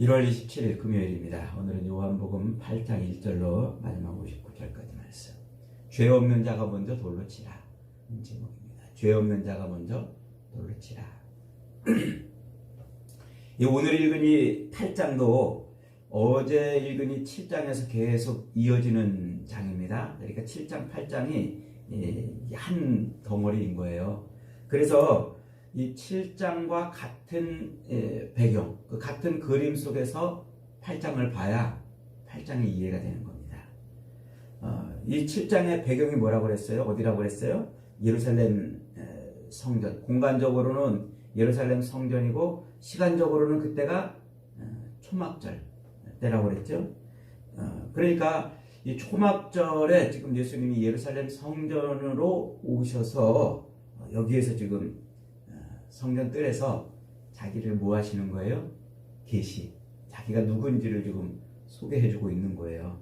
1월 27일 금요일입니다. 오늘은 요한복음 8장 1절로 마지막 59절까지 말씀. 죄 없는 자가 먼저 돌로 치라. 제목입니다. 죄 없는 자가 먼저 돌로 치라. 오늘 읽은 이 8장도 어제 읽은 이 7장에서 계속 이어지는 장입니다. 그러니까 7장, 8장이 한 덩어리인 거예요. 그래서 이 7장과 같은 배경, 그 같은 그림 속에서 8장을 봐야 8장이 이해가 되는 겁니다. 이 7장의 배경이 뭐라고 그랬어요? 어디라고 그랬어요? 예루살렘 성전. 공간적으로는 예루살렘 성전이고 시간적으로는 그때가 초막절 때라고 그랬죠. 그러니까 이 초막절에 지금 예수님이 예루살렘 성전으로 오셔서 여기에서 지금 성전 뜰에서 자기를 뭐 하시는 거예요? 계시. 자기가 누군지를 지금 소개해주고 있는 거예요.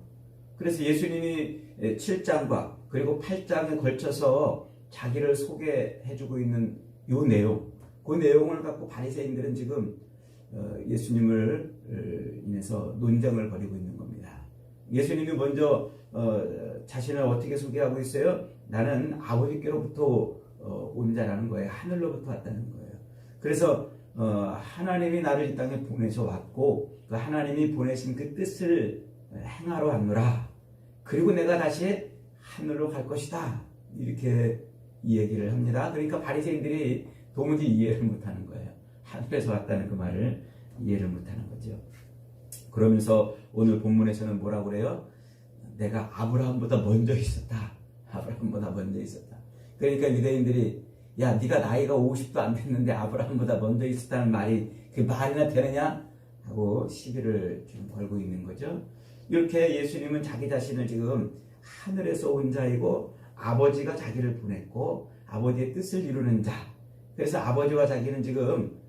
그래서 예수님이 7장과 그리고 8장에 걸쳐서 자기를 소개해주고 있는 요 내용, 그 내용을 갖고 바리새인들은 지금 예수님을 인해서 논쟁을 벌이고 있는 겁니다. 예수님이 먼저 자신을 어떻게 소개하고 있어요? 나는 아버지께로부터 온 자라는 거예요. 하늘로부터 왔다는 거예요. 그래서 하나님이 나를 이 땅에 보내셔 왔고 그 하나님이 보내신 그 뜻을 행하러 왔노라. 그리고 내가 다시 하늘로 갈 것이다. 이렇게 이 얘기를 합니다. 그러니까 바리새인들이 도무지 이해를 못하는 거예요. 하늘에서 왔다는 그 말을 이해를 못하는 거죠. 그러면서 오늘 본문에서는 뭐라고 그래요? 내가 아브라함보다 먼저 있었다. 아브라함보다 먼저 있었다. 그러니까 유대인들이 야, 네가 나이가 50도 안 됐는데 아브라함보다 먼저 있었다는 말이 그 말이나 되느냐? 하고 시비를 좀 걸고 있는 거죠. 이렇게 예수님은 자기 자신을 지금 하늘에서 온 자이고 아버지가 자기를 보냈고 아버지의 뜻을 이루는 자. 그래서 아버지와 자기는 지금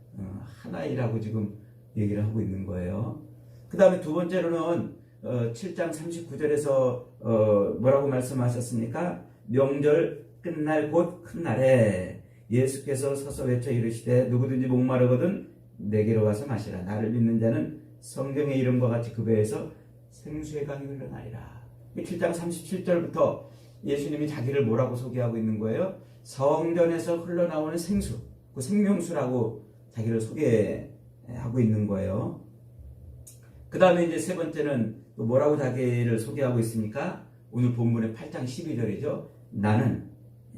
하나이라고 지금 얘기를 하고 있는 거예요. 그 다음에 두 번째로는 7장 39절에서 뭐라고 말씀하셨습니까? 명절 끝날 곧 큰 날에 예수께서 서서 외쳐 이르시되 누구든지 목마르거든 내게로 와서 마시라. 나를 믿는 자는 성경의 이름과 같이 그 배에서 생수의 강이 흘러나리라. 7장 37절부터 예수님이 자기를 뭐라고 소개하고 있는 거예요? 성전에서 흘러나오는 생수, 그 생명수라고 자기를 소개하고 있는 거예요. 그 다음에 이제 세 번째는 또 뭐라고 자기를 소개하고 있습니까? 오늘 본문의 8장 12절이죠. 나는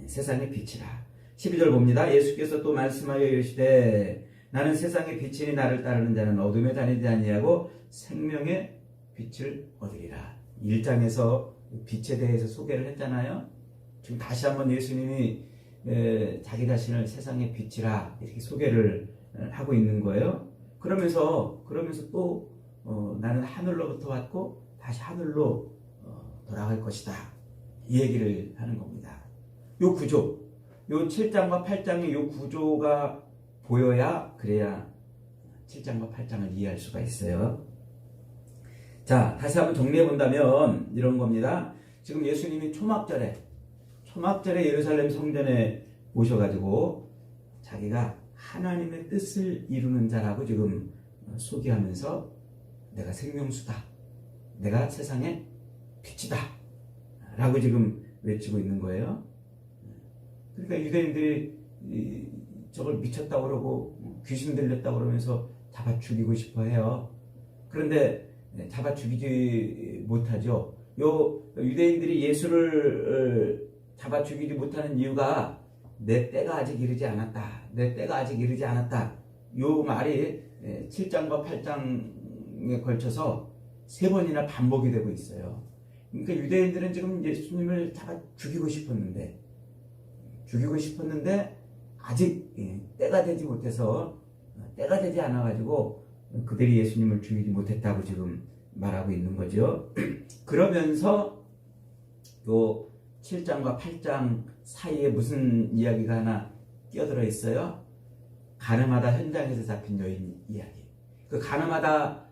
세상의 빛이라. 12절 봅니다. 예수께서 또 말씀하여 이르시되 나는 세상의 빛이니 나를 따르는 자는 어둠에 다니지 아니하고 생명의 빛을 얻으리라. 1장에서 빛에 대해서 소개를 했잖아요. 지금 다시 한번 예수님이 자기 자신을 세상의 빛이라 이렇게 소개를 하고 있는 거예요. 그러면서 또 나는 하늘로부터 왔고 다시 하늘로 돌아갈 것이다. 이 얘기를 하는 겁니다. 요 구조, 요 7장과 8장의 요 구조가 보여야 그래야 7장과 8장을 이해할 수가 있어요. 자, 다시 한번 정리해 본다면 이런 겁니다. 지금 예수님이 초막절에 예루살렘 성전에 오셔가지고 자기가 하나님의 뜻을 이루는 자라고 지금 소개하면서 내가 생명수다. 내가 세상의 빛이다. 라고 지금 외치고 있는 거예요. 그러니까 유대인들이 저걸 미쳤다고 그러고 귀신 들렸다고 그러면서 잡아 죽이고 싶어 해요. 그런데 잡아 죽이지 못하죠. 요 유대인들이 예수를 잡아 죽이지 못하는 이유가 내 때가 아직 이르지 않았다. 내 때가 아직 이르지 않았다. 요 말이 7장과 8장에 걸쳐서 세 번이나 반복이 되고 있어요. 그러니까 유대인들은 지금 예수님을 잡아 죽이고 싶었는데 아직 때가 되지 못해서 때가 되지 않아가지고 그들이 예수님을 죽이지 못했다고 지금 말하고 있는 거죠. 그러면서 요 7장과 8장 사이에 무슨 이야기가 하나 끼어들어 있어요? 가늠하다 현장에서 잡힌 여인 이야기. 그 가늠하다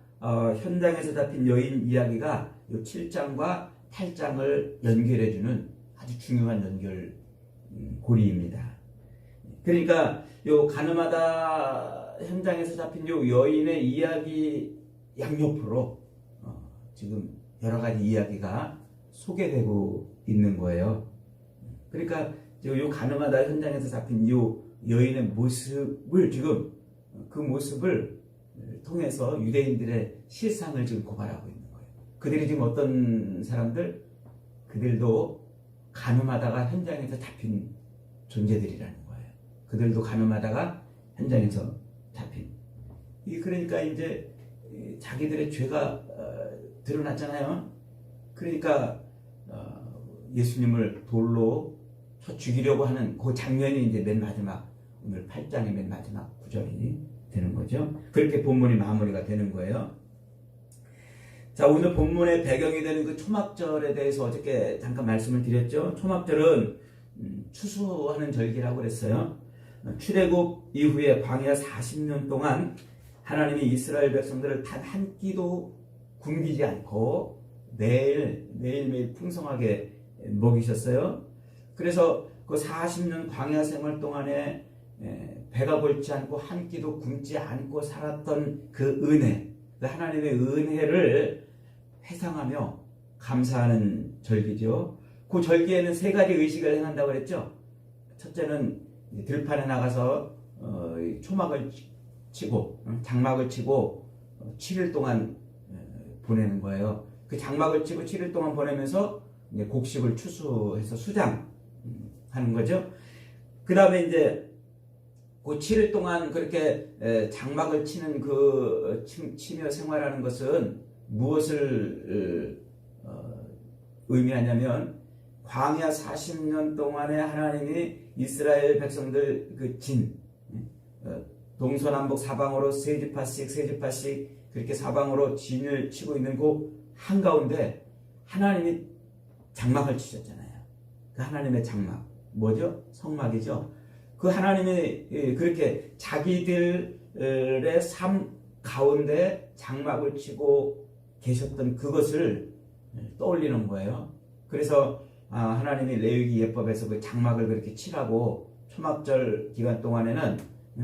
현장에서 잡힌 여인 이야기가 요 7장과 8장을 연결해주는 아주 중요한 연결고리입니다. 그러니까 요 가늠하다 현장에서 잡힌 요 여인의 이야기에 양옆으로 지금 여러 가지 이야기가 소개되고 있는 거예요. 그러니까 이 가늠하다 현장에서 잡힌 이 여인의 모습을 지금 그 모습을 통해서 유대인들의 실상을 지금 고발하고 있는 거예요. 그들이 지금 어떤 사람들? 그들도 가늠하다가 현장에서 잡힌 존재들이라는 거예요. 그들도 가늠하다가 현장에서 잡힌. 그러니까 이제 자기들의 죄가 드러났잖아요. 그러니까 예수님을 돌로 쳐 죽이려고 하는 그 장면이 이제 맨 마지막, 오늘 8장의 맨 마지막 구절이 되는 거죠. 그렇게 본문이 마무리가 되는 거예요. 자, 오늘 본문의 배경이 되는 그 초막절에 대해서 어저께 잠깐 말씀을 드렸죠. 초막절은 추수하는 절기라고 그랬어요. 출애굽 이후에 광야 40년 동안 하나님이 이스라엘 백성들을 단 한 끼도 굶기지 않고 매일매일 풍성하게 먹이셨어요. 그래서 그 40년 광야 생활 동안에 배가 골치 않고 한 끼도 굶지 않고 살았던 그 은혜, 그 하나님의 은혜를 회상하며 감사하는 절기죠. 그 절기에는 세 가지 의식을 행한다고 그랬죠. 첫째는 들판에 나가서 초막을 치고 장막을 치고 7일 동안 보내는 거예요. 그 장막을 치고 7일 동안 보내면서 이제 곡식을 추수해서 수장하는 거죠. 그 다음에 이제 그 7일 동안 그렇게 장막을 치는 그 치며 생활하는 것은 무엇을 의미하냐면 광야 40년 동안에 하나님이 이스라엘 백성들 그 동서남북 사방으로 세 지파씩 그렇게 사방으로 진을 치고 있는 그 한가운데 하나님이 장막을 치셨잖아요. 그 하나님의 장막 뭐죠? 성막이죠. 그 하나님이 그렇게 자기들의 삶 가운데 장막을 치고 계셨던 그것을 떠올리는 거예요. 그래서 하나님이 레위기 예법에서 그 장막을 그렇게 치라고 초막절 기간 동안에는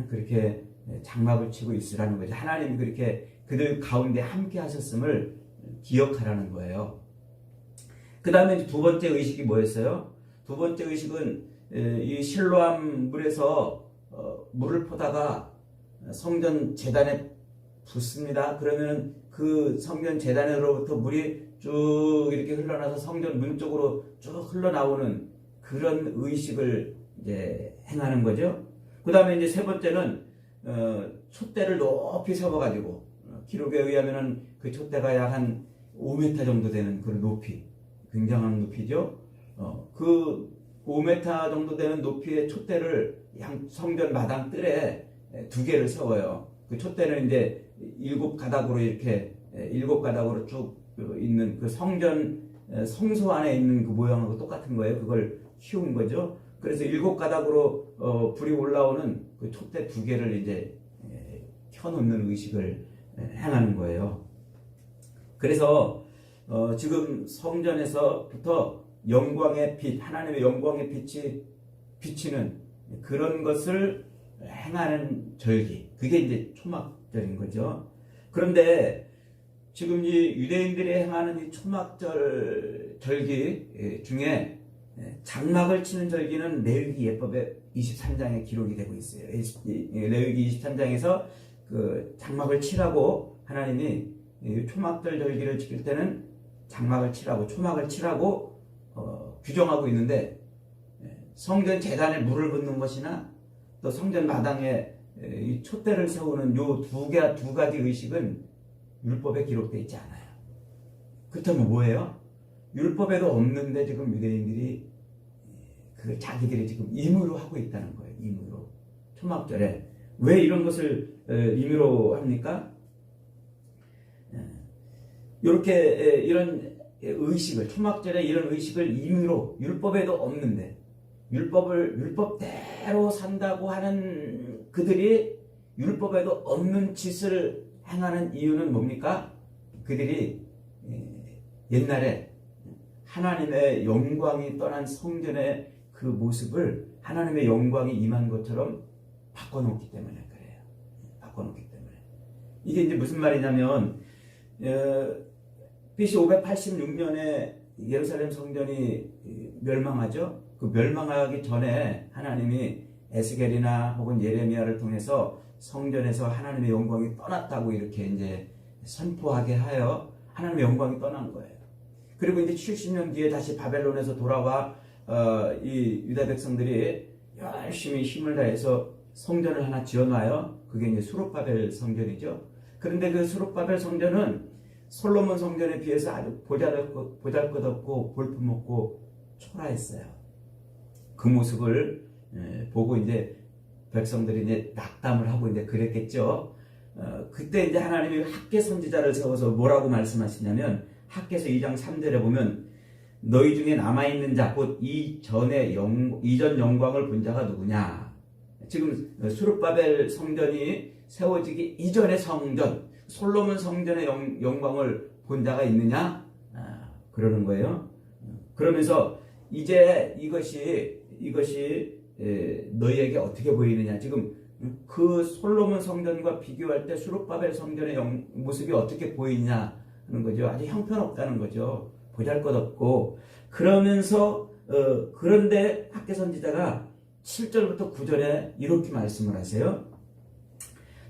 그렇게 장막을 치고 있으라는 거죠. 하나님이 그렇게 그들 가운데 함께 하셨음을 기억하라는 거예요. 그 다음에 두 번째 의식이 뭐였어요? 두 번째 의식은 이 실로암 물에서 물을 퍼다가 성전 제단에 붓습니다. 그러면 그 성전 제단으로부터 물이 쭉 이렇게 흘러나서 성전 문 쪽으로 쭉 흘러나오는 그런 의식을 이제 행하는 거죠. 그 다음에 이제 세 번째는 촛대를 높이 세워가지고 기록에 의하면은 그 촛대가 약 한 5m 정도 되는 그런 높이, 굉장한 높이죠. 그 5m 정도 되는 높이의 촛대를 성전 마당 뜰에 2개를 세워요. 그 촛대는 이제 7가닥으로 이렇게 7가닥으로 쭉 있는 그 성전 성소 안에 있는 그 모양하고 똑같은 거예요. 그걸 키운 거죠. 그래서 7가닥으로 불이 올라오는 그 촛대 2개를 이제 켜놓는 의식을 행하는 거예요. 그래서 지금 성전에서부터 영광의 빛, 하나님의 영광의 빛이 비치는 그런 것을 행하는 절기, 그게 이제 초막절인 거죠. 그런데 지금 이 유대인들이 행하는 이 초막절 절기 중에 장막을 치는 절기는 레위기 예법의 23장에 기록이 되고 있어요. 레위기 23장에서 그 장막을 치라고 하나님이 초막절 절기를 지킬 때는 장막을 치라고, 초막을 치라고 규정하고 있는데, 성전 제단에 물을 붓는 것이나 또 성전 마당에 이 촛대를 세우는 요 두 가지 의식은 율법에 기록되어 있지 않아요. 그렇다면 뭐예요? 율법에도 없는데 지금 유대인들이 그 자기들이 지금 임의로 하고 있다는 거예요. 임의로. 초막절에 왜 이런 것을 임의로 합니까? 이렇게 이런 의식을, 초막절에 이런 의식을 임의로, 율법에도 없는데 율법대로 산다고 하는 그들이 율법에도 없는 짓을 행하는 이유는 뭡니까? 그들이 옛날에 하나님의 영광이 떠난 성전의 그 모습을 하나님의 영광이 임한 것처럼 바꿔놓기 때문에 그래요. 바꿔놓기 때문에. 이게 이제 무슨 말이냐면 BC 586년에 예루살렘 성전이 멸망하죠. 그 멸망하기 전에 하나님이 에스겔이나 혹은 예레미야를 통해서 성전에서 하나님의 영광이 떠났다고 이렇게 이제 선포하게 하여 하나님의 영광이 떠난 거예요. 그리고 이제 70년 뒤에 다시 바벨론에서 돌아와 이 유다 백성들이 열심히 힘을 다해서 성전을 하나 지어놔요. 그게 이제 수룹바벨 성전이죠. 그런데 그 수룹바벨 성전은 솔로몬 성전에 비해서 아주 보잘것없고 볼품없고 초라했어요. 그 모습을 보고 이제 백성들이 이제 낙담을 하고 이제 그랬겠죠. 그때 이제 하나님이 학개 선지자를 세워서 뭐라고 말씀하시냐면 학개서 2장 3절에 보면 너희 중에 남아있는 자 곧 이전 영광을 본 자가 누구냐. 지금 수룹바벨 성전이 세워지기 이전의 성전 솔로몬 성전의 영광을 본 자가 있느냐? 그러는 거예요. 그러면서 이제 이것이 너희에게 어떻게 보이느냐? 지금 그 솔로몬 성전과 비교할 때 수룹바벨 성전의 모습이 어떻게 보이냐 하는 거죠. 아주 형편없다는 거죠. 보잘것없고. 그러면서 그런데 학개 선지자가 7절부터 9절에 이렇게 말씀을 하세요.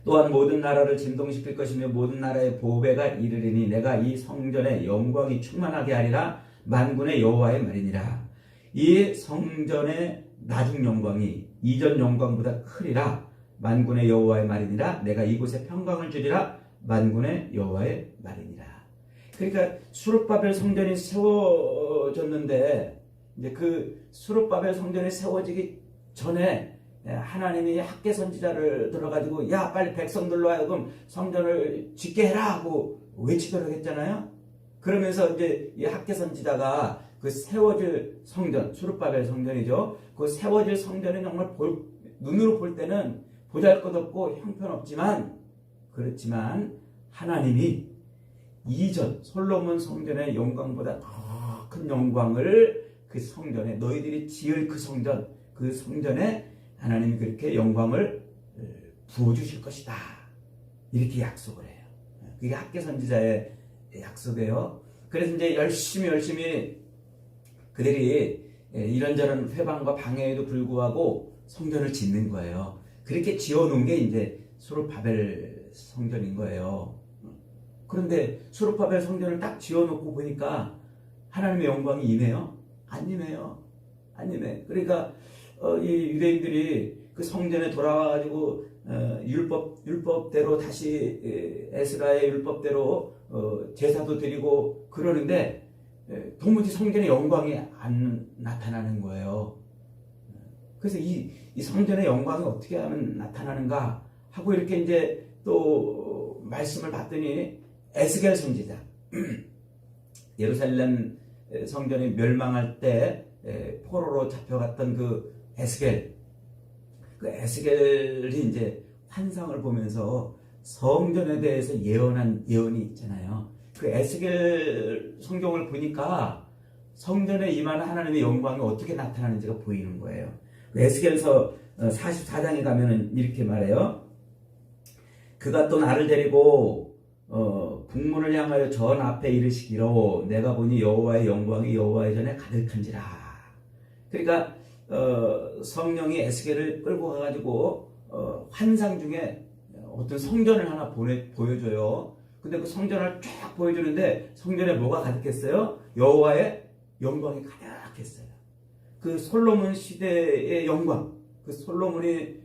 또한 모든 나라를 진동시킬 것이며 모든 나라의 보배가 이르리니 내가 이 성전의 영광이 충만하게 하리라. 만군의 여호와의 말이니라. 이 성전의 나중 영광이 이전 영광보다 크리라. 만군의 여호와의 말이니라. 내가 이곳에 평강을 주리라. 만군의 여호와의 말이니라. 그러니까 수룹바벨 성전이 세워졌는데 이제 그 수룹바벨 성전이 세워지기 전에 하나님이 학개 선지자를 들어가지고 야 빨리 백성들로 하여금 성전을 짓게 해라 하고 외치도록 했잖아요. 그러면서 이제 이 학개 선지자가 그 세워질 성전 수룹바벨 성전이죠. 그 세워질 성전은 정말 눈으로 볼 때는 보잘것없고 형편없지만 그렇지만 하나님이 이전 솔로몬 성전의 영광보다 더 큰 영광을 그 성전에 너희들이 지을 그 성전에 하나님이 그렇게 영광을 부어주실 것이다. 이렇게 약속을 해요. 그게 학개 선지자의 약속이에요. 그래서 이제 열심히 그들이 이런저런 회방과 방해에도 불구하고 성전을 짓는 거예요. 그렇게 지어놓은 게 이제 수룹바벨 성전인 거예요. 그런데 수룹바벨 성전을 딱 지어놓고 보니까 하나님의 영광이 임해요? 안 임해요. 안 임해. 그러니까 이 유대인들이 그 성전에 돌아와가지고 율법대로 다시 에스라의 율법대로 제사도 드리고 그러는데 도무지 성전의 영광이 안 나타나는 거예요. 그래서 이 성전의 영광이 어떻게 하면 나타나는가 하고 이렇게 이제 또 말씀을 봤더니 에스겔 선지자 예루살렘 성전이 멸망할 때 포로로 잡혀갔던 그 에스겔이 이제 환상을 보면서 성전에 대해서 예언한 예언이 있잖아요. 그 에스겔 성경을 보니까 성전에 임하는 하나님의 영광이 어떻게 나타나는지가 보이는 거예요. 그 에스겔서 44장에 가면은 이렇게 말해요. 그가 또 나를 데리고 북문을 향하여 전 앞에 이르시기로 내가 보니 여호와의 영광이 여호와의 전에 가득한지라. 그러니까 성령이 에스겔을 끌고 가가지고 환상 중에 어떤 성전을 하나 보여줘요. 근데 그 성전을 쫙 보여주는데 성전에 뭐가 가득했어요? 여호와의 영광이 가득했어요. 그 솔로몬 시대의 영광, 그 솔로몬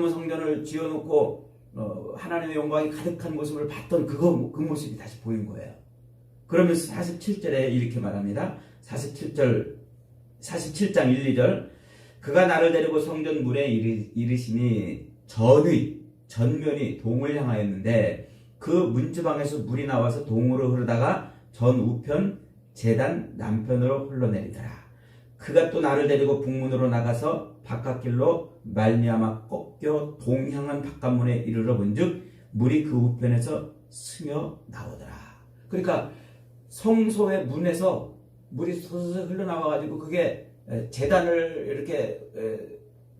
성전을 지어놓고 하나님의 영광이 가득한 모습을 봤던 그 모습이 다시 보인 거예요. 그러면서 47절에 이렇게 말합니다. 47장 1, 2절 그가 나를 데리고 성전 문에 이르시니 전면이 동을 향하였는데 그 문지방에서 물이 나와서 동으로 흐르다가 전 우편 제단 남편으로 흘러내리더라. 그가 또 나를 데리고 북문으로 나가서 바깥길로 말미암아 꺾여 동향한 바깥문에 이르러 본즉 물이 그 우편에서 스며 나오더라. 그러니까 성소의 문에서 물이 소소서 흘러나와가지고 그게 제단을 이렇게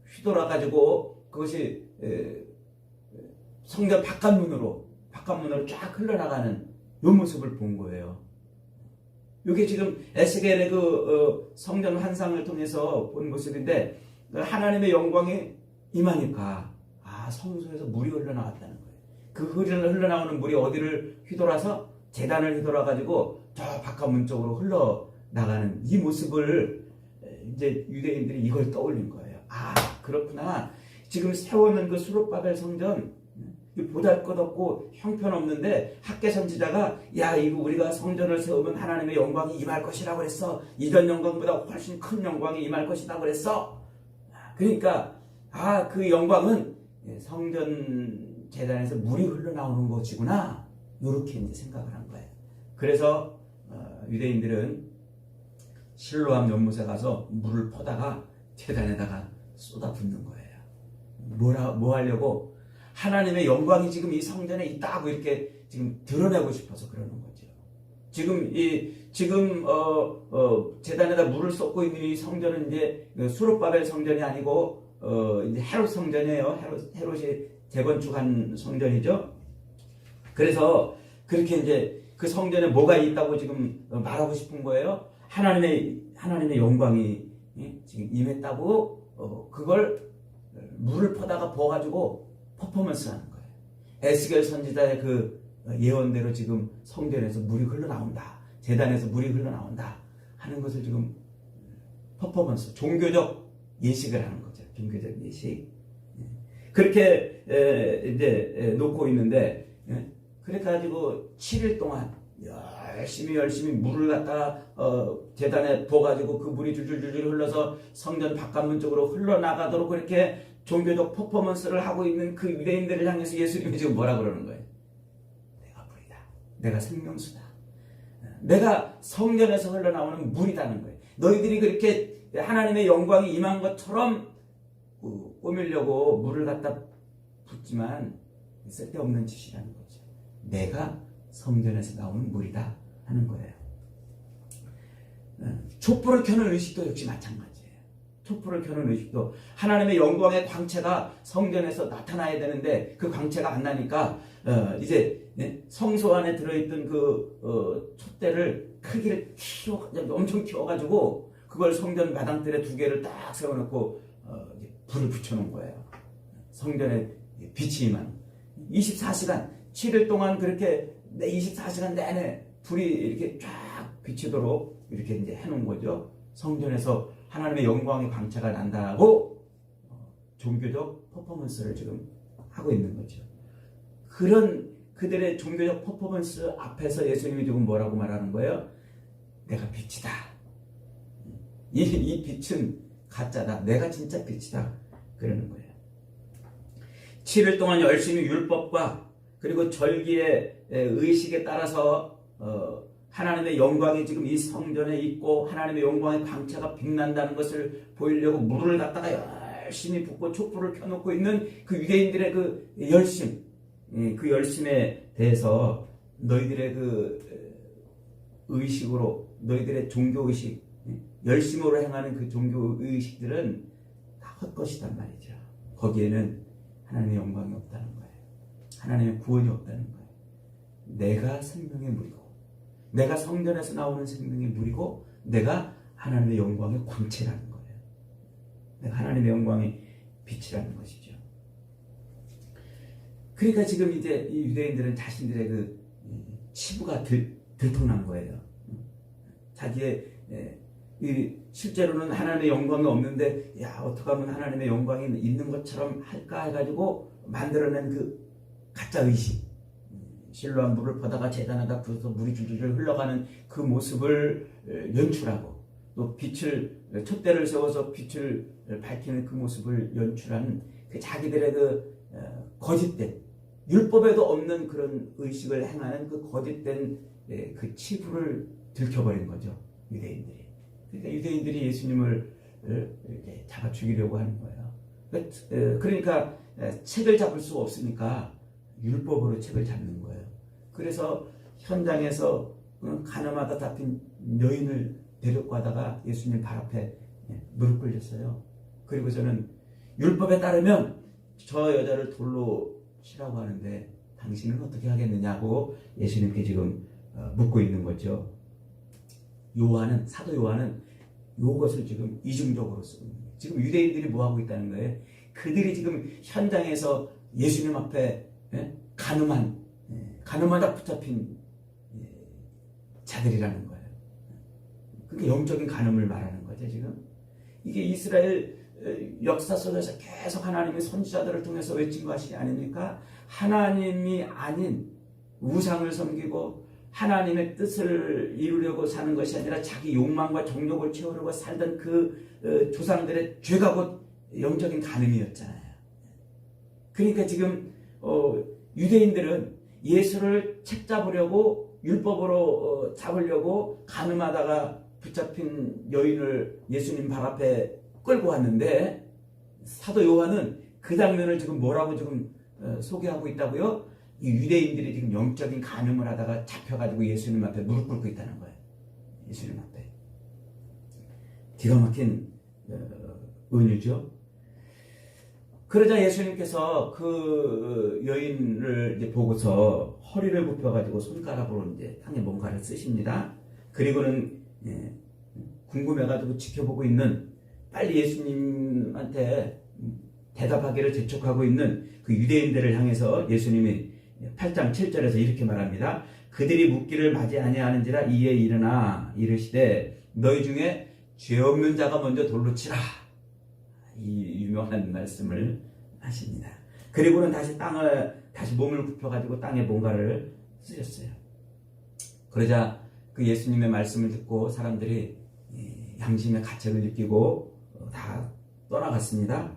휘돌아가지고 그것이 성전 바깥문으로 쫙 흘러나가는 요 모습을 본 거예요. 이게 지금 에스겔의 성전 환상을 통해서 본 모습인데 하나님의 영광이 임하니까 성소에서 물이 흘러나왔다는 거예요. 그 흘러나오는 물이 어디를 휘돌아서 제단을 휘돌아가지고 저 바깥문 쪽으로 흘러나가는 이 모습을 이제 유대인들이 이걸 떠올린 거예요. 그렇구나. 지금 세우는 그 수룹바벨 성전 보잘것없고 형편없는데 학개 선지자가 이거 우리가 성전을 세우면 하나님의 영광이 임할 것이라고 그랬어. 이전 영광보다 훨씬 큰 영광이 임할 것이라고 그랬어. 그러니까 그 영광은 성전 제단에서 물이 흘러나오는 것이구나. 이렇게 이제 생각을 한 거예요. 그래서 유대인들은 실로암 연못에 가서 물을 퍼다가 제단에다가 쏟아붓는 거예요. 뭐 하려고? 하나님의 영광이 지금 이 성전에 있다고 이렇게 지금 드러내고 싶어서 그러는 거죠. 지금 제단에다 물을 쏟고 있는 이 성전은 이제 수룹바벨 성전이 아니고 이제 헤롯 성전이에요. 헤롯이 재건축한 성전이죠. 그래서 그렇게 이제 그 성전에 뭐가 있다고 지금 말하고 싶은 거예요. 하나님의 영광이 지금 임했다고 그걸 물을 퍼다가 부어가지고 퍼포먼스 하는 거예요. 에스겔 선지자의 그 예언대로 지금 성전에서 물이 흘러나온다. 제단에서 물이 흘러나온다. 하는 것을 지금 퍼포먼스, 종교적 예식을 하는 거죠. 종교적 예식. 그렇게 이제 놓고 있는데, 그래가지고 7일 동안 열심히 물을 갖다가 제단에 부어가지고 그 물이 줄줄줄 흘러서 성전 바깥문 쪽으로 흘러나가도록 그렇게 종교적 퍼포먼스를 하고 있는 그 유대인들을 향해서 예수님이 지금 뭐라 그러는 거예요? 내가 불이다. 내가 생명수다. 내가 성전에서 흘러나오는 물이라는 거예요. 너희들이 그렇게 하나님의 영광이 임한 것처럼 꾸미려고 물을 갖다 붓지만 쓸데없는 짓이라는 거죠. 내가 성전에서 나오는 물이다 하는 거예요. 촛불을 켜는 의식도 역시 마찬가지예요. 촛불을 켜는 의식도 하나님의 영광의 광채가 성전에서 나타나야 되는데 그 광채가 안 나니까 이제 성소 안에 들어있던 그 촛대를 크기를 엄청 키워가지고 그걸 성전 마당들에 2개를 딱 세워놓고 불을 붙여놓은 거예요. 성전에 빛이 임하는 24시간 7일 동안 그렇게 24시간 내내 불이 이렇게 쫙 비치도록 이렇게 이제 해놓은 거죠. 성전에서 하나님의 영광의 광채가 난다고 종교적 퍼포먼스를 지금 하고 있는 거죠. 그런 그들의 종교적 퍼포먼스 앞에서 예수님이 지금 뭐라고 말하는 거예요? 내가 빛이다. 이 빛은 가짜다. 내가 진짜 빛이다. 그러는 거예요. 7일 동안 열심히 율법과 그리고 절기의 의식에 따라서 하나님의 영광이 지금 이 성전에 있고 하나님의 영광의 광채가 빛난다는 것을 보이려고 물을 갖다가 열심히 붓고 촛불을 켜놓고 있는 그 유대인들의 그 열심, 그 열심에 대해서 너희들의 그 의식으로 너희들의 종교의식, 열심으로 행하는 그 종교의식들은 다 헛것이단 말이죠. 거기에는 하나님의 영광이 없다는 거예요. 하나님의 구원이 없다는 거예요. 내가 생명의 물이고 내가 성전에서 나오는 생명의 물이고 내가 하나님의 영광의 광채라는 거예요. 내가 하나님의 영광의 빛이라는 것이죠. 그러니까 지금 이제 이 유대인들은 자신들의 그 치부가 들통난 거예요. 자기의 실제로는 하나님의 영광이 없는데 어떻게 하면 하나님의 영광이 있는 것처럼 할까 해가지고 만들어낸 그 가짜 의식, 실로암 물을 퍼다가 제단에다 부어서 물이 줄줄 흘러가는 그 모습을 연출하고 또 촛대를 세워서 빛을 밝히는 그 모습을 연출하는 그 자기들의 그 거짓된 율법에도 없는 그런 의식을 행하는 그 거짓된 그 치부를 들켜버린 거죠. 유대인들이. 그러니까 유대인들이 예수님을 이렇게 잡아 죽이려고 하는 거예요. 그러니까 책을 잡을 수가 없으니까 율법으로 책을 잡는 거예요. 그래서 현장에서 가늠하다 잡힌 여인을 데리고 가다가 예수님 발 앞에 무릎 꿇렸어요. 그리고 저는 율법에 따르면 저 여자를 돌로 치라고 하는데 당신은 어떻게 하겠느냐고 예수님께 지금 묻고 있는 거죠. 사도 요한은 이것을 지금 이중적으로 쓰고 있는 거예요. 지금 유대인들이 뭐 하고 있다는 거예요? 그들이 지금 현장에서 예수님 앞에 가늠하다 붙잡힌 자들이라는 거예요. 그게 영적인 간음을 말하는 거죠, 지금. 이게 이스라엘 역사 속에서 계속 하나님의 선지자들을 통해서 외친 것이 아닙니까? 하나님이 아닌 우상을 섬기고 하나님의 뜻을 이루려고 사는 것이 아니라 자기 욕망과 정욕을 채우려고 살던 그 조상들의 죄가 곧 영적인 간음이었잖아요. 그러니까 지금 유대인들은 예수를 책잡으려고 율법으로 잡으려고 간음하다가 붙잡힌 여인을 예수님 발 앞에 끌고 왔는데 사도 요한은 그 장면을 지금 뭐라고 지금 소개하고 있다고요? 이 유대인들이 지금 영적인 간음을 하다가 잡혀가지고 예수님 앞에 무릎 꿇고 있다는 거예요. 예수님 앞에. 기가 막힌 은유죠. 그러자 예수님께서 그 여인을 이제 보고서 허리를 굽혀가지고 손가락으로 이제 땅에 뭔가를 쓰십니다. 그리고는 궁금해가지고 지켜보고 있는, 빨리 예수님한테 대답하기를 재촉하고 있는 그 유대인들을 향해서 예수님이 8장 7절에서 이렇게 말합니다. 그들이 묻기를 맞이 아니하는지라 이에 일어나 이르시되 너희 중에 죄 없는 자가 먼저 돌로 치라. 이 유명한 말씀을 하십니다. 그리고는 다시 몸을 굽혀가지고 땅에 뭔가를 쓰셨어요. 그러자 그 예수님의 말씀을 듣고 사람들이 양심의 가책을 느끼고 다 떠나갔습니다.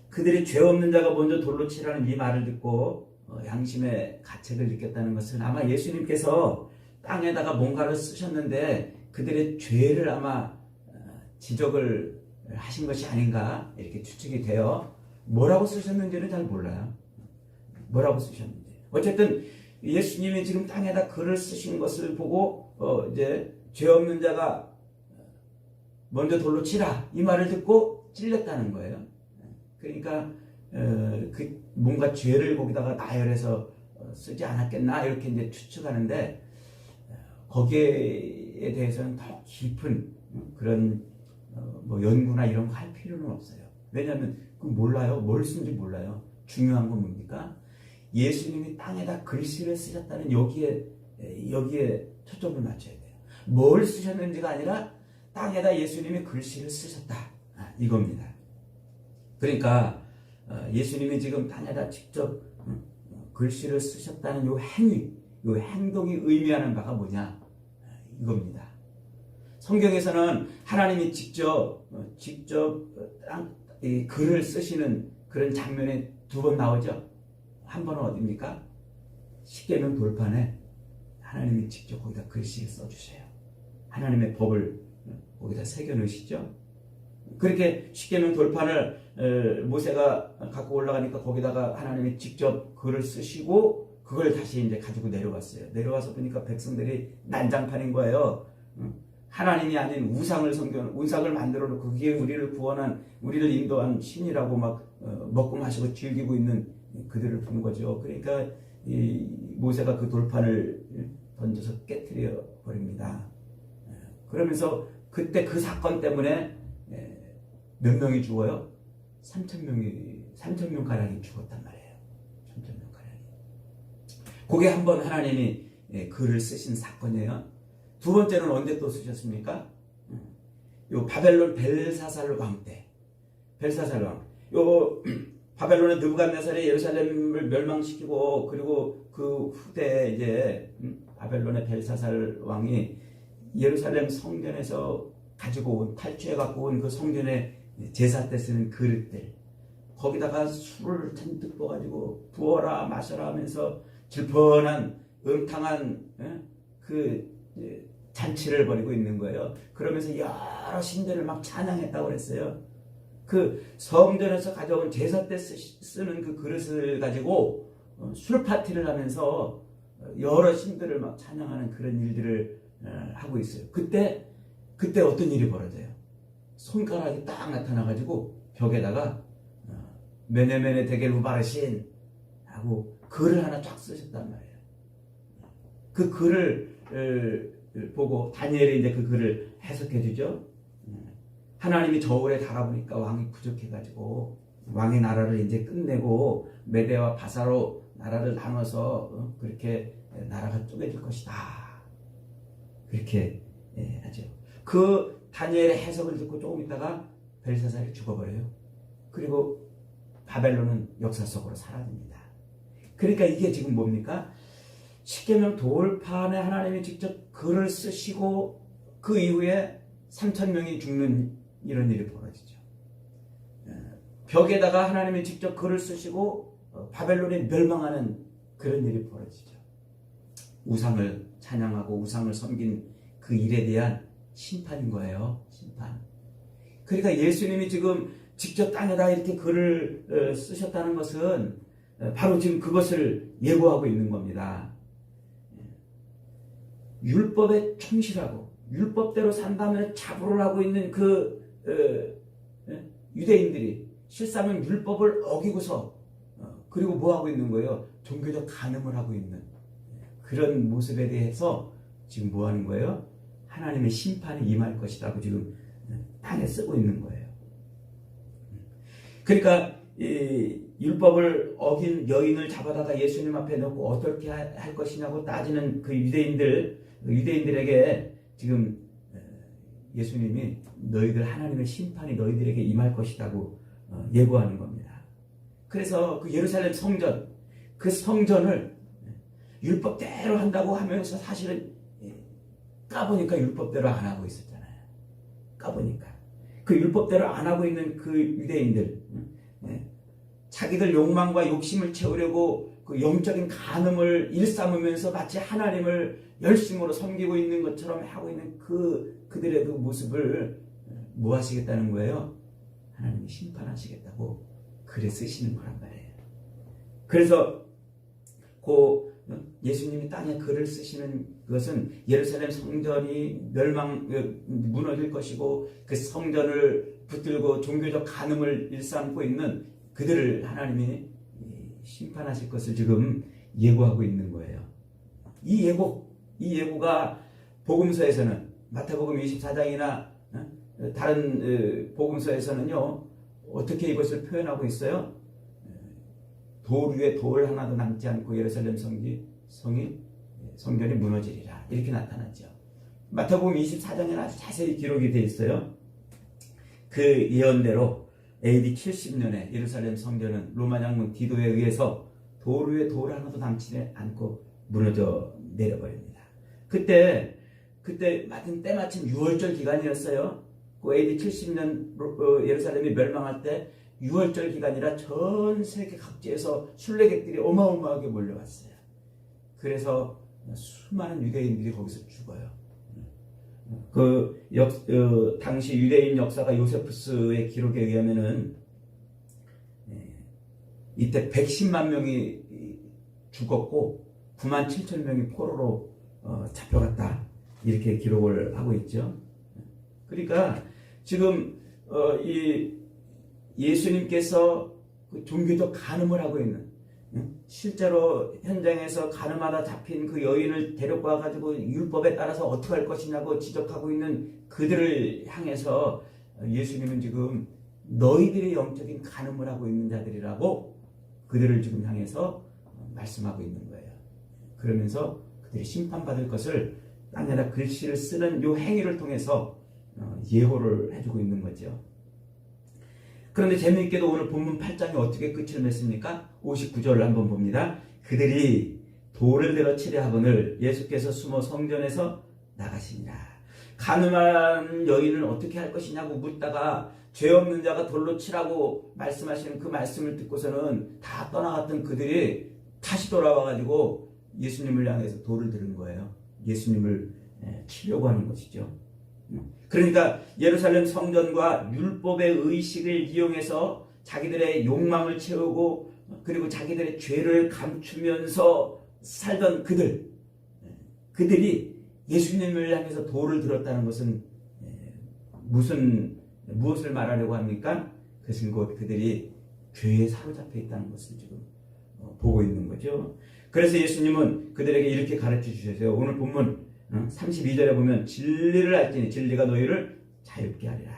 그들이 죄 없는 자가 먼저 돌로 치라는 이 말을 듣고 양심의 가책을 느꼈다는 것은 아마 예수님께서 땅에다가 뭔가를 쓰셨는데 그들의 죄를 아마 지적을 하신 것이 아닌가 이렇게 추측이 돼요. 뭐라고 쓰셨는지는 잘 몰라요. 뭐라고 쓰셨는지. 어쨌든 예수님이 지금 땅에다 글을 쓰신 것을 보고 이제 죄 없는 자가 먼저 돌로 치라 이 말을 듣고 찔렸다는 거예요. 그러니까 그 뭔가 죄를 거기다가 나열해서 쓰지 않았겠나 이렇게 이제 추측하는데 거기에 대해서는 더 깊은 그런 뭐 연구나 이런 거 할 필요는 없어요. 왜냐하면 그 몰라요. 뭘 쓴지 몰라요. 중요한 건 뭡니까? 예수님이 땅에다 글씨를 쓰셨다는 여기에 초점을 맞춰야 돼요. 뭘 쓰셨는지가 아니라 땅에다 예수님이 글씨를 쓰셨다. 이겁니다. 그러니까 예수님이 지금 땅에다 직접 글씨를 쓰셨다는 요 행위, 요 행동이 의미하는 바가 뭐냐? 이겁니다. 성경에서는 하나님이 직접 글을 쓰시는 그런 장면이 2번 나오죠. 한 번은 어디입니까? 십계명 돌판에 하나님이 직접 거기다 글씨를 써주세요. 하나님의 법을 거기다 새겨 넣으시죠. 그렇게 십계명 돌판을 모세가 갖고 올라가니까 거기다가 하나님이 직접 글을 쓰시고 그걸 다시 이제 가지고 내려왔어요. 내려와서 보니까 백성들이 난장판인 거예요. 하나님이 아닌 우상을 만들어 놓고 그게 우리를 구원한, 우리를 인도한 신이라고 막 먹고 마시고 즐기고 있는 그들을 본 거죠. 그러니까 이 모세가 그 돌판을 던져서 깨트려 버립니다. 그러면서 그때 그 사건 때문에 몇 명이 죽어요? 3,000명 가량이 죽었단 말이에요. 3,000명 가량이. 그게 한번 하나님이 글을 쓰신 사건이에요. 2번째는 언제 또 쓰셨습니까? 요 바벨론 벨사살 왕 때. 벨사살 왕. 요 바벨론의 느부갓네살이 예루살렘을 멸망시키고 그리고 그 후대에 이제 바벨론의 벨사살 왕이 예루살렘 성전에서 탈취해 갖고 온 그 성전의 제사 때 쓰는 그릇들, 거기다가 술을 잔뜩 부어가지고 부어라 마셔라 하면서 질펀한 음탕한 그 잔치를 벌이고 있는 거예요. 그러면서 여러 신들을 막 찬양했다고 그랬어요. 그 성전에서 가져온 제사 때 쓰는 그 그릇을 가지고 술 파티를 하면서 여러 신들을 막 찬양하는 그런 일들을 하고 있어요. 그때 어떤 일이 벌어져요? 손가락이 딱 나타나가지고 벽에다가 메네메네 데겔 우바르신 하고 글을 하나 쫙 쓰셨단 말이에요. 그 글을 보고 다니엘이 이제 그 글을 해석해 주죠. 하나님이 저울에 달아보니까 왕이 부족해가지고 왕의 나라를 이제 끝내고 메대와 바사로 나라를 나눠서 그렇게 나라가 쪼개질 것이다. 그렇게 하죠. 그 다니엘의 해석을 듣고 조금 있다가 벨사살이 죽어버려요. 그리고 바벨론은 역사 속으로 사라집니다. 그러니까 이게 지금 뭡니까? 십계명 돌판에 하나님이 직접 글을 쓰시고 그 이후에 3,000명이 죽는 이런 일이 벌어지죠. 벽에다가 하나님이 직접 글을 쓰시고 바벨론이 멸망하는 그런 일이 벌어지죠. 우상을 찬양하고 우상을 섬긴 그 일에 대한 심판인 거예요. 심판. 그러니까 예수님이 지금 직접 땅에다 이렇게 글을 쓰셨다는 것은 바로 지금 그것을 예고하고 있는 겁니다. 율법에 충실하고 율법대로 산다면 자부를 하고 있는 그 유대인들이 실상은 율법을 어기고서 그리고 뭐 하고 있는 거예요? 종교적 간음을 하고 있는 그런 모습에 대해서 지금 뭐 하는 거예요? 하나님의 심판이 임할 것이라고 지금 땅에 쓰고 있는 거예요. 그러니까 이 율법을 어긴 여인을 잡아다가 예수님 앞에 놓고 어떻게 할 것이냐고 따지는 그 유대인들에게 지금 예수님이 너희들 하나님의 심판이 너희들에게 임할 것이라고 예고하는 겁니다. 그래서 그 예루살렘 성전, 그 성전을 율법대로 한다고 하면서 사실은 까보니까 율법대로 안 하고 있었잖아요. 까보니까. 그 율법대로 안 하고 있는 그 유대인들, 자기들 욕망과 욕심을 채우려고 그 영적인 간음을 일삼으면서 마치 하나님을 열심으로 섬기고 있는 것처럼 하고 있는 그들의 그 모습을 뭐 하시겠다는 거예요? 하나님이 심판하시겠다고 글에 쓰시는 거란 말이에요. 그래서 그 예수님이 땅에 글을 쓰시는 것은 예루살렘 성전이 무너질 것이고 그 성전을 붙들고 종교적 간음을 일삼고 있는 그들을 하나님이 심판하실 것을 지금 예고하고 있는 거예요. 이 예고가 복음서에서는 마태복음 24장이나 다른 복음서에서는요 어떻게 이것을 표현하고 있어요? 돌 위에 돌 하나도 남지 않고 예루살렘 성전이 무너지리라 이렇게 나타났죠. 마태복음 24장에는 아주 자세히 기록이 되어 있어요. 그 예언대로 AD 70년에 예루살렘 성전은 로마 장군 디도에 의해서 돌 위에 돌 하나도 남지 않고 무너져 내려버립니다. 그때 때마침 6월절 기간이었어요. 그 AD 70년 예루살렘이 멸망할 때 6월절 기간이라 전 세계 각지에서 순례객들이 어마어마하게 몰려왔어요. 그래서 수많은 유대인들이 거기서 죽어요. 당시 유대인 역사가 요세푸스의 기록에 의하면은 이때 110만 명이 죽었고 9만 7천 명이 포로로 잡혀갔다 이렇게 기록을 하고 있죠. 그러니까 지금 이 예수님께서 그 종교적 간음을 하고 있는 실제로 현장에서 간음하다 잡힌 그 여인을 데려와 가지고 율법에 따라서 어떻게 할 것이냐고 지적하고 있는 그들을 향해서 예수님은 지금 너희들이 영적인 간음을 하고 있는 자들이라고 그들을 지금 향해서 말씀하고 있는 거예요. 그러면서 그들이 심판받을 것을 땅에다 글씨를 쓰는 이 행위를 통해서 예고를 해주고 있는 거죠. 그런데 재미있게도 오늘 본문 8장이 어떻게 끝을 맺습니까? 59절을 한번 봅니다. 그들이 돌을 들어 치려 하거늘 예수께서 숨어 성전에서 나가시니라. 간음한 여인을 어떻게 할 것이냐고 묻다가 죄 없는 자가 돌로 치라고 말씀하시는 그 말씀을 듣고서는 다 떠나갔던 그들이 다시 돌아와가지고 예수님을 향해서 돌을 들은 거예요. 예수님을 치려고 하는 것이죠. 그러니까 예루살렘 성전과 율법의 의식을 이용해서 자기들의 욕망을 채우고 그리고 자기들의 죄를 감추면서 살던 그들이 예수님을 향해서 돌을 들었다는 것은 무엇을 말하려고 합니까? 그것은 곧 그들이 죄에 사로잡혀 있다는 것을 지금 보고 있는 거죠. 그래서 예수님은 그들에게 이렇게 가르쳐 주셨어요. 오늘 본문 32절에 보면 진리를 알지니 진리가 너희를 자유롭게 하리라.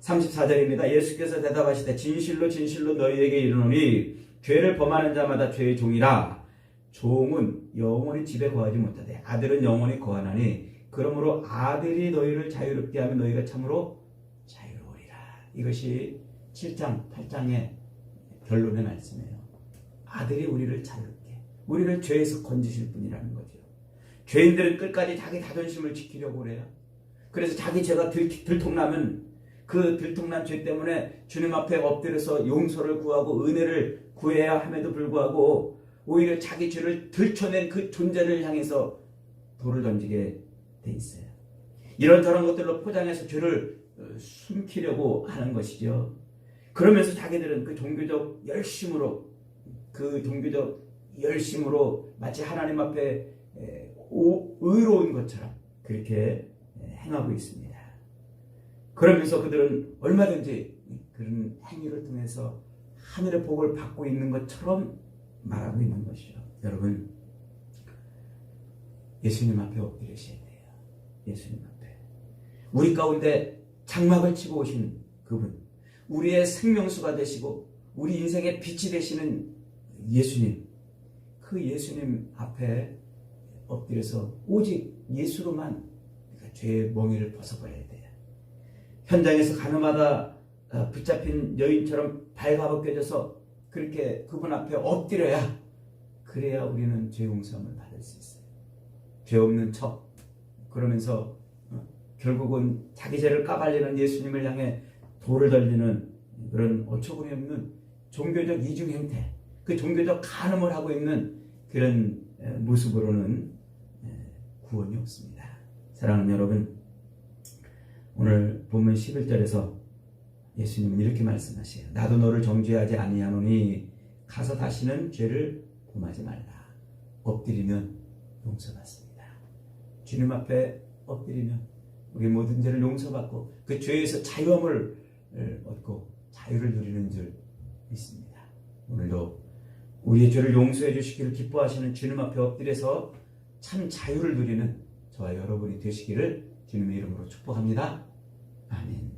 34절입니다. 예수께서 대답하시되 진실로 진실로 너희에게 이르노니 죄를 범하는 자마다 죄의 종이라. 종은 영원히 집에 거하지 못하되 아들은 영원히 거하나니 그러므로 아들이 너희를 자유롭게 하면 너희가 참으로 자유로우리라. 이것이 7장 8장의 결론의 말씀이에요. 아들이 우리를 자유롭게, 우리를 죄에서 건지실 분이라는 거죠. 죄인들은 끝까지 자기 자존심을 지키려고 그래요. 그래서 자기 죄가 들통나면 그 들통난 죄 때문에 주님 앞에 엎드려서 용서를 구하고 은혜를 구해야 함에도 불구하고 오히려 자기 죄를 들춰낸 그 존재를 향해서 돌을 던지게 돼 있어요. 이런저런 것들로 포장해서 죄를 숨기려고 하는 것이죠. 그러면서 자기들은 그 종교적 열심으로 마치 하나님 앞에 의로운 것처럼 그렇게 행하고 있습니다. 그러면서 그들은 얼마든지 그런 행위를 통해서 하늘의 복을 받고 있는 것처럼 말하고 있는 것이죠. 여러분, 예수님 앞에 엎드리셔야 돼요. 예수님 앞에. 우리 가운데 장막을 치고 오신 그분, 우리의 생명수가 되시고 우리 인생의 빛이 되시는 예수님, 그 예수님 앞에 엎드려서 오직 예수로만 죄의 멍에를 벗어버려야 돼요. 현장에서 가늠하다 붙잡힌 여인처럼 발가벗겨져서 그렇게 그분 앞에 엎드려야, 그래야 우리는 죄 용서함을 받을 수 있어요. 죄 없는 척 그러면서 결국은 자기 죄를 까발리는 예수님을 향해 돌을 던지는 그런 어처구니 없는 종교적 이중 행태, 그 종교적 간음을 하고 있는 그런 모습으로는 구원이 없습니다. 사랑하는 여러분, 오늘 본문 11절에서 예수님은 이렇게 말씀하세요. 나도 너를 정죄하지 아니하노니 가서 다시는 죄를 범하지 말라. 엎드리면 용서받습니다. 주님 앞에 엎드리면 우리 모든 죄를 용서받고 그 죄에서 자유함을 얻고 자유를 누리는 줄 믿습니다. 오늘도 우리의 죄를 용서해 주시기를 기뻐하시는 주님 앞에 엎드려서 참 자유를 누리는 저와 여러분이 되시기를 주님의 이름으로 축복합니다. 아멘.